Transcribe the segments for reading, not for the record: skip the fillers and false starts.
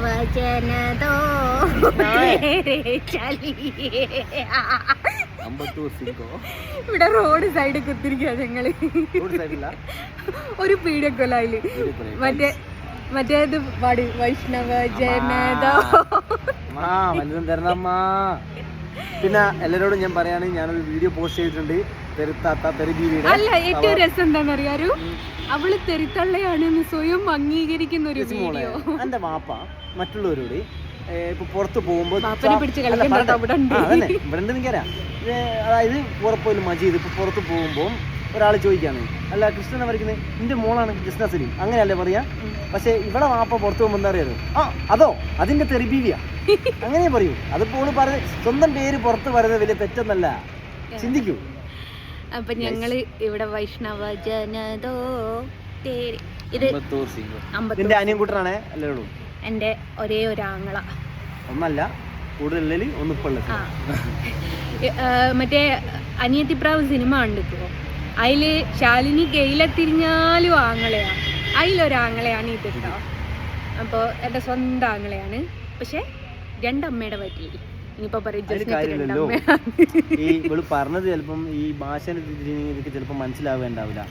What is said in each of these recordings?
वचन दो तेरे चलिए. ഇവിടെ റോഡ് സൈഡിൽ കുത്തിരിക്കുക ഞങ്ങള്. ഒരു പീഡിയക്കൊല്ലായില് മറ്റേത് പാടി വൈഷ്ണവ ജനതോ. പിന്നെ എല്ലാരോടും ഞാൻ പറയാണ്, ഞാനൊരു വീഡിയോ പോസ്റ്റ് ചെയ്തിട്ടുണ്ട് അല്ല. ഏറ്റവും രസം എന്താണെന്നറിയാരു, അവള് തെരുത്തള്ളയാണെന്ന് സ്വയം അംഗീകരിക്കുന്ന ഒരു വീഡിയോ. എന്റെ വാപ്പ മറ്റുള്ളവരോട് ഇപ്പൊ പുറത്ത് പോകുമ്പോ എനിക്കറിയാം. അതായത് പുറപ്പോലും മജീദ് ഇപ്പൊ പുറത്ത് പോകുമ്പോ ഒരാൾ ചോദിക്കാണ്, അല്ല കൃഷ്ണനെ വരയ്ക്കുന്നത് നിന്റെ മോളാണ് കൃഷ്ണ സലീം, അങ്ങനെയല്ലേ പറയാ. പക്ഷെ ഇവിടെ വാപ്പ പുറത്ത് പോകുമ്പോ എന്താ അറിയാലോ, അതോ അതിന്റെ തെറിബീവിയാ അങ്ങനെ പറയൂ. അതിപ്പോൾ പറഞ്ഞ സ്വന്തം പേര് പുറത്ത് പറയുന്നത് വലിയ തെറ്റൊന്നല്ല, ചിന്തിക്കൂ. അപ്പൊ ഞങ്ങള് ഇവിടെ വൈഷ്ണവ ജനതോ ഇത് നിന്റെ അനിയൻകുട്ടനാണേ അല്ലേ ഉള്ളൂ. എന്റെ ഒരേ ഒരു ആങ്ങള, ഒന്നല്ല കൂടുതൽ ഒന്നിപ്പുള്ള. മറ്റേ അനിയത്തിപ്രാവ് സിനിമ കണ്ടിപ്പോ, അതില് ശാലിനി കെയിലെത്തിരിഞ്ഞാലും ആങ്ങളെയാ, അതിലൊരാങ്ങളെയാണ് ഇത് കേട്ടോ. അപ്പൊ എന്റെ സ്വന്തം ആങ്ങളെയാണ്, പക്ഷെ രണ്ടമ്മയുടെ പറ്റി ഇനിയിപ്പോ ഈ ഇവള് പറഞ്ഞത് ചിലപ്പം ഈ ഭാഷേനെ ഇതൊക്കെ ചിലപ്പോൾ മനസ്സിലാവേണ്ടാവില്ല.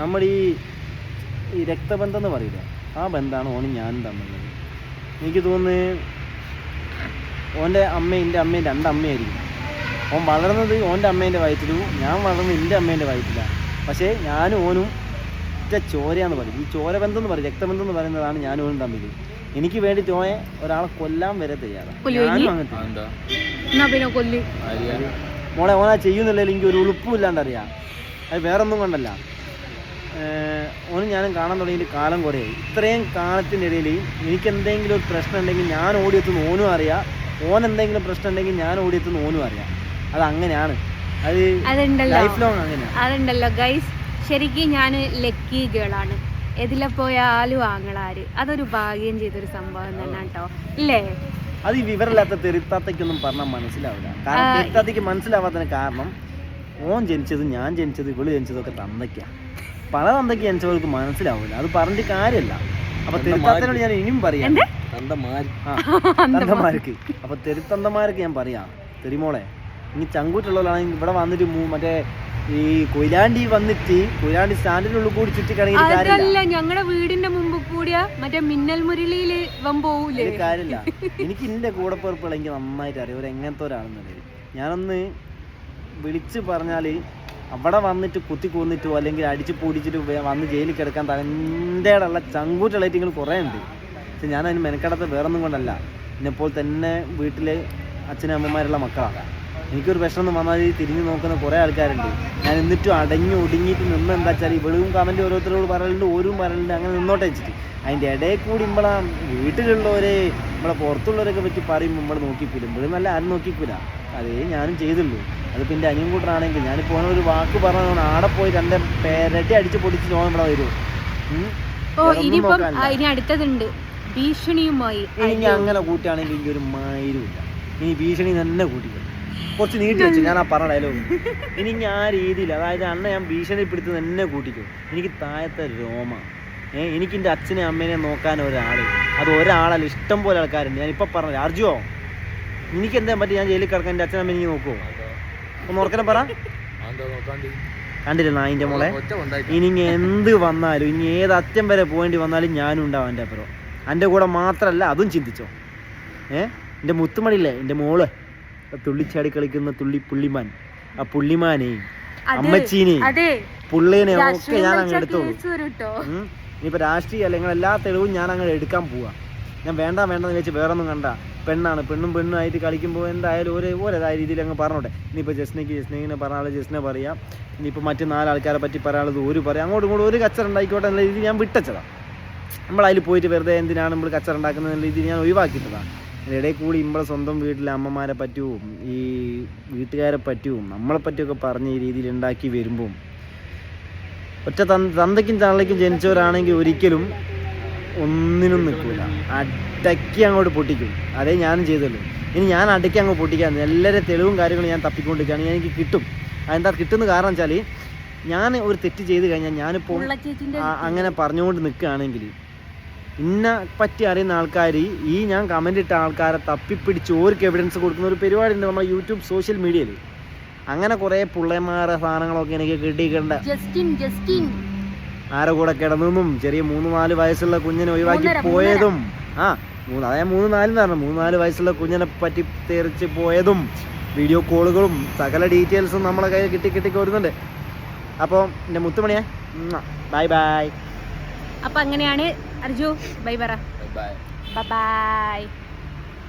നമ്മൾ ഈ രക്തബന്ധം എന്ന് പറയില്ല, ആ ബന്ധമാണ് ഓനും ഞാനും തമ്മിലുള്ളത്. എനിക്ക് തോന്നുന്നു ഓൻ്റെ അമ്മയും എൻ്റെ അമ്മയും രണ്ടമ്മയായിരിക്കും. ഓൻ വളർന്നത് ഓൻ്റെ അമ്മേൻ്റെ വയറ്റിലും ഞാൻ വളർന്നത് എൻ്റെ അമ്മേൻ്റെ വയറ്റിലാണ്. പക്ഷേ ഞാനും ഓനും ഒറ്റ ചോരയാന്ന് പറയും. ഈ ചോരബന്ധം എന്ന് പറയും, രക്തബന്ധം എന്ന് പറയുന്നതാണ് ഞാനും ഓനും തമ്മിൽ. എനിക്ക് വേണ്ടി തോയെ ഒരാളെ കൊല്ലാൻ വരെ തയ്യാറാണ്. മോളെ ഓനാ ചെയ്യുന്നില്ല, എനിക്ക് ഒരു ഉളുപ്പും ഇല്ലാണ്ടറിയാം. അത് വേറൊന്നും കൊണ്ടല്ല, ഓനും ഞാനും കാണാൻ തുടങ്ങിയിട്ട് കാലം കുറയായി. ഇത്രയും കാലത്തിൻ്റെ ഇടയിൽ എനിക്ക് എന്തെങ്കിലും ഒരു പ്രശ്നം ഉണ്ടെങ്കിൽ ഞാൻ ഓടിയെത്തുന്ന ഓനും അറിയാം, ഓൻ എന്തെങ്കിലും പ്രശ്നം ഉണ്ടെങ്കിൽ ഞാൻ ഓടിയെത്തുന്ന ഓനും അറിയാം. അത് അങ്ങനെയാണ്, അത് ലൈഫ് ലോങ് അങ്ങനെയാണ്. അതുണ്ടല്ലോ ഗൈസ്, ശരിക്കും ഞാൻ ലക്കി ഗേളാണ്. എതിലെ പോയാലും ആങ്ങളാര്, അതൊരു ഭാഗ്യം ചെയ്തൊരു സംഭവം തന്നെ കേട്ടോ, ഇല്ലേ? അത് ഈ വിവരമില്ലാത്ത തെരുത്താത്തയ്ക്കൊന്നും പറഞ്ഞാൽ മനസ്സിലാവില്ല. കാരണം തെരുത്താത്തയ്ക്ക് മനസ്സിലാവാത്തതിന് കാരണം ഓൻ ജനിച്ചത് ഞാൻ ജനിച്ചത് ഇവള് ജനിച്ചതൊക്കെ തന്തയ്ക്കാണ്. പല തന്തയ്ക്ക് ജനിച്ചവർക്ക് മനസ്സിലാവില്ല, അത് പറഞ്ഞിട്ട് കാര്യമല്ല. അപ്പൊ തെരുത്താത്തനോട് ഞാൻ ഇനിയും പറയാം, തന്തമാർക്ക്. അപ്പൊ തെരുത്തന്തമാർക്ക് ഞാൻ പറയാം, തെരുമോളെ ഇനി ചങ്കൂറ്റുള്ളവരാണെങ്കിൽ ഇവിടെ വന്നിട്ട് മറ്റേ ഈ കൊയിലാണ്ടി വന്നിട്ട് കൊയിലാണ്ടി സ്റ്റാൻഡിനുള്ളിൽ കൂടി ചുറ്റിക്കണങ്ങില്ല. ഞങ്ങളുടെ വീടിന്റെ മുമ്പ് കൂടിയ മറ്റേ മിന്നൽ മുരളിയില് പോവൂലേ, കാര്യമില്ല. എനിക്ക് എന്റെ കൂടെ പിറപ്പുകൾ എനിക്ക് നന്നായിട്ട് അറിയാം ഒരു എങ്ങനത്തെ ഒരാളെന്നുള്ളത്. ഞാനൊന്ന് വിളിച്ച് പറഞ്ഞാല് അവിടെ വന്നിട്ട് കുത്തി കൊന്നിട്ടോ അല്ലെങ്കിൽ അടിച്ച് പൊടിച്ചിട്ട് വന്ന് ജയിലിൽ കിടക്കാൻ തൻ്റെ ഉള്ള ചങ്കൂറ്റുള്ളൈറ്റിങ്ങൾ കുറേ ഉണ്ട്. പക്ഷെ ഞാനതിന് മെനക്കെടാത്ത വേറൊന്നും കൊണ്ടല്ല, എന്നെപ്പോൾ തന്നെ വീട്ടിലെ അച്ഛനും അമ്മമാരുള്ള മക്കളാണ്. എനിക്കൊരു പ്രശ്നം വന്നാൽ തിരിഞ്ഞു നോക്കുന്ന കുറേ ആൾക്കാരുണ്ട്. ഞാൻ എന്നിട്ടും അടങ്ങി ഒടുങ്ങിയിട്ട് നിന്ന് എന്താ വെച്ചാൽ ഇവളും കമൻറ്റ് ഓരോരുത്തരോട് പറയലുണ്ട്, ഓരും പറയലുണ്ട്, അങ്ങനെ നിന്നോട്ടെ വെച്ചിട്ട്. അതിൻ്റെ ഇടയിൽ കൂടി നമ്മളെ വീട്ടിലുള്ളവരെ നമ്മളെ പുറത്തുള്ളവരൊക്കെ പറ്റി പറയുമ്പോൾ നമ്മൾ നോക്കിക്കൂല. ഇവളും നല്ല ആരും നോക്കിക്കൂല, അതേ ഞാനും ചെയ്തുള്ളൂ. അതിപ്പോൾ എൻ്റെ അനിയൻ കൂട്ടറാണെങ്കിൽ ഞാനിപ്പോൾ ഒരു വാക്ക് പറഞ്ഞ ആടെ പോയി രണ്ട് പേരട്ടി അടിച്ച് പൊടിച്ച് നോക്കാൻ ഇവിടെ വരും. ഇനി അടുത്തതുണ്ട് ഭീഷണിയുമായി. ഇനി അങ്ങനെ കൂട്ടുകയാണെങ്കിൽ എനിക്ക് ഒരു മൈരുമില്ല. ഇനി ഭീഷണി തന്നെ കൂട്ടിക്കും, കുറച്ച് നീട്ടി വെച്ചു ഞാൻ ആ പറഞ്ഞ ഡയലോഗ്. ഇനി ഞാൻ ആ രീതിയിൽ, അതായത് അന്ന് ഞാൻ ഭീഷണിപ്പെടുത്തി തന്നെ കൂട്ടിക്കും. എനിക്ക് താഴത്തെ രോമ, എനിക്ക് എൻ്റെ അച്ഛനെ അമ്മേനെ നോക്കാൻ ഒരാൾ, അത് ഒരാളല്ല, ഇഷ്ടം പോലെ ആൾക്കാരുണ്ട്. ഞാനിപ്പോൾ പറഞ്ഞത് അർജുവോ എനിക്ക് എന്താ പറ്റി, ഞാൻ ജയിലിൽ കിടക്കാൻ എൻ്റെ അച്ഛനമ്മ എനിക്ക് നോക്കുമോ? ഒന്ന് ഓർക്കണം പറ. കണ്ടില്ല നായിൻ്റെ മോളെ, ഇനി എന്ത് വന്നാലും ഇനി ഏത് അറ്റം വരെ പോകേണ്ടി വന്നാലും ഞാനും ഉണ്ടാവും എൻ്റെ അപ്പുറം. എൻ്റെ കൂടെ മാത്രമല്ല, അതും ചിന്തിച്ചോ. എൻ്റെ മുത്തുമണിയില്ലേ എൻ്റെ മോള്, തുള്ളിച്ചാടി കളിക്കുന്ന പുള്ളിമാൻ, ആ പുള്ളിമാനെയും അമ്മച്ചീനെയും പുള്ളേനെയും ഒക്കെ ഞാൻ അങ്ങ് എടുത്തോളൂ. ഇനിയിപ്പോൾ രാഷ്ട്രീയ അല്ലെങ്കിൽ എല്ലാ തെളിവും ഞാൻ അങ്ങനെ എടുക്കാൻ പോവാ. ഞാൻ വേണ്ടെന്ന് വെച്ച് വേറൊന്നും കണ്ട പെണ്ണാണ്, പെണ്ണും ആയിട്ട് കളിക്കുമ്പോൾ എന്തായാലും ഓരോതായ രീതിയിൽ അങ്ങ് പറഞ്ഞോട്ടെ. ഇനിയിപ്പോൾ ജസ്നയ്ക്ക് പറഞ്ഞാൽ ജസ്നെ പറയാം, ഇനിയിപ്പോൾ മറ്റ് 4 ആൾക്കാരെ പറ്റി പറയാനുള്ളത് ഒരു പറയാം, അങ്ങോട്ടും ഇങ്ങോട്ടും ഒരു കച്ചറ ഉണ്ടായിക്കോട്ടെ എന്നുള്ള രീതിയിൽ ഞാൻ വിട്ടച്ചതാണ്. നമ്മളതിൽ പോയിട്ട് വെറുതെ എന്തിനാണ് നമ്മൾ കച്ചറ ഉണ്ടാക്കുന്നത് എന്നുള്ള രീതിയിൽ ഞാൻ ഒഴിവാക്കിയിട്ടതാണ്. ഇടയിൽ കൂടി നമ്മളെ സ്വന്തം വീട്ടിലെ അമ്മമാരെ പറ്റുവും ഈ വീട്ടുകാരെ പറ്റുവും നമ്മളെ പറ്റിയൊക്കെ പറഞ്ഞ ഈ രീതിയിൽ ഉണ്ടാക്കി വരുമ്പം ഒറ്റ തന്തയ്ക്കും തള്ളയ്ക്കും ജനിച്ചവരാണെങ്കിൽ ഒരിക്കലും ഒന്നിനും നിൽക്കില്ല, അടക്കി അങ്ങോട്ട് പൊട്ടിക്കും. അതേ ഞാനും ചെയ്തല്ലോ. ഇനി ഞാൻ അടക്കി അങ്ങ് പൊട്ടിക്കാൻ എല്ലാവരും തെളിവും കാര്യങ്ങളും ഞാൻ തപ്പിക്കൊണ്ടിരിക്കുകയാണ്, എനിക്ക് കിട്ടും. അതെന്താ കിട്ടുന്ന കാരണം വെച്ചാൽ ഞാൻ ഒരു തെറ്റ് ചെയ്ത് കഴിഞ്ഞാൽ ഞാനിപ്പോൾ അങ്ങനെ പറഞ്ഞുകൊണ്ട് നിൽക്കുകയാണെങ്കിൽ ഇന്നെ പറ്റി അറിയുന്ന ആൾക്കാർ ഈ ഞാൻ കമൻ്റ് ഇട്ട ആൾക്കാരെ തപ്പിപ്പിടിച്ച് ഓർക്ക് എവിഡൻസ് കൊടുക്കുന്ന ഒരു പരിപാടി ഉണ്ട് നമ്മുടെ യൂട്യൂബ് സോഷ്യൽ മീഡിയയിൽ. അങ്ങനെ കുറേ പുള്ളന്മാരെ സാധനങ്ങളൊക്കെ എനിക്ക് കിട്ടിയിട്ടുണ്ട്. ആരെ കൂടെ കിടന്നതും ചെറിയ 3-4 വയസ്സുള്ള കുഞ്ഞിനെ ഒഴിവാക്കി പോയതും അതായത് 3-4 എന്ന് പറഞ്ഞു 3-4 വയസ്സുള്ള കുഞ്ഞിനെ പറ്റി തെറിച്ച് പോയതും വീഡിയോ കോളുകളും സകല ഡീറ്റെയിൽസും നമ്മളെ കയ്യിൽ കിട്ടി വരുന്നുണ്ട്. അപ്പോൾ എൻ്റെ മുത്തുമണിയെ ബൈ ബൈ. അപ്പം അങ്ങനെയാണ് അർജു ബൈ പറ. ബൈ.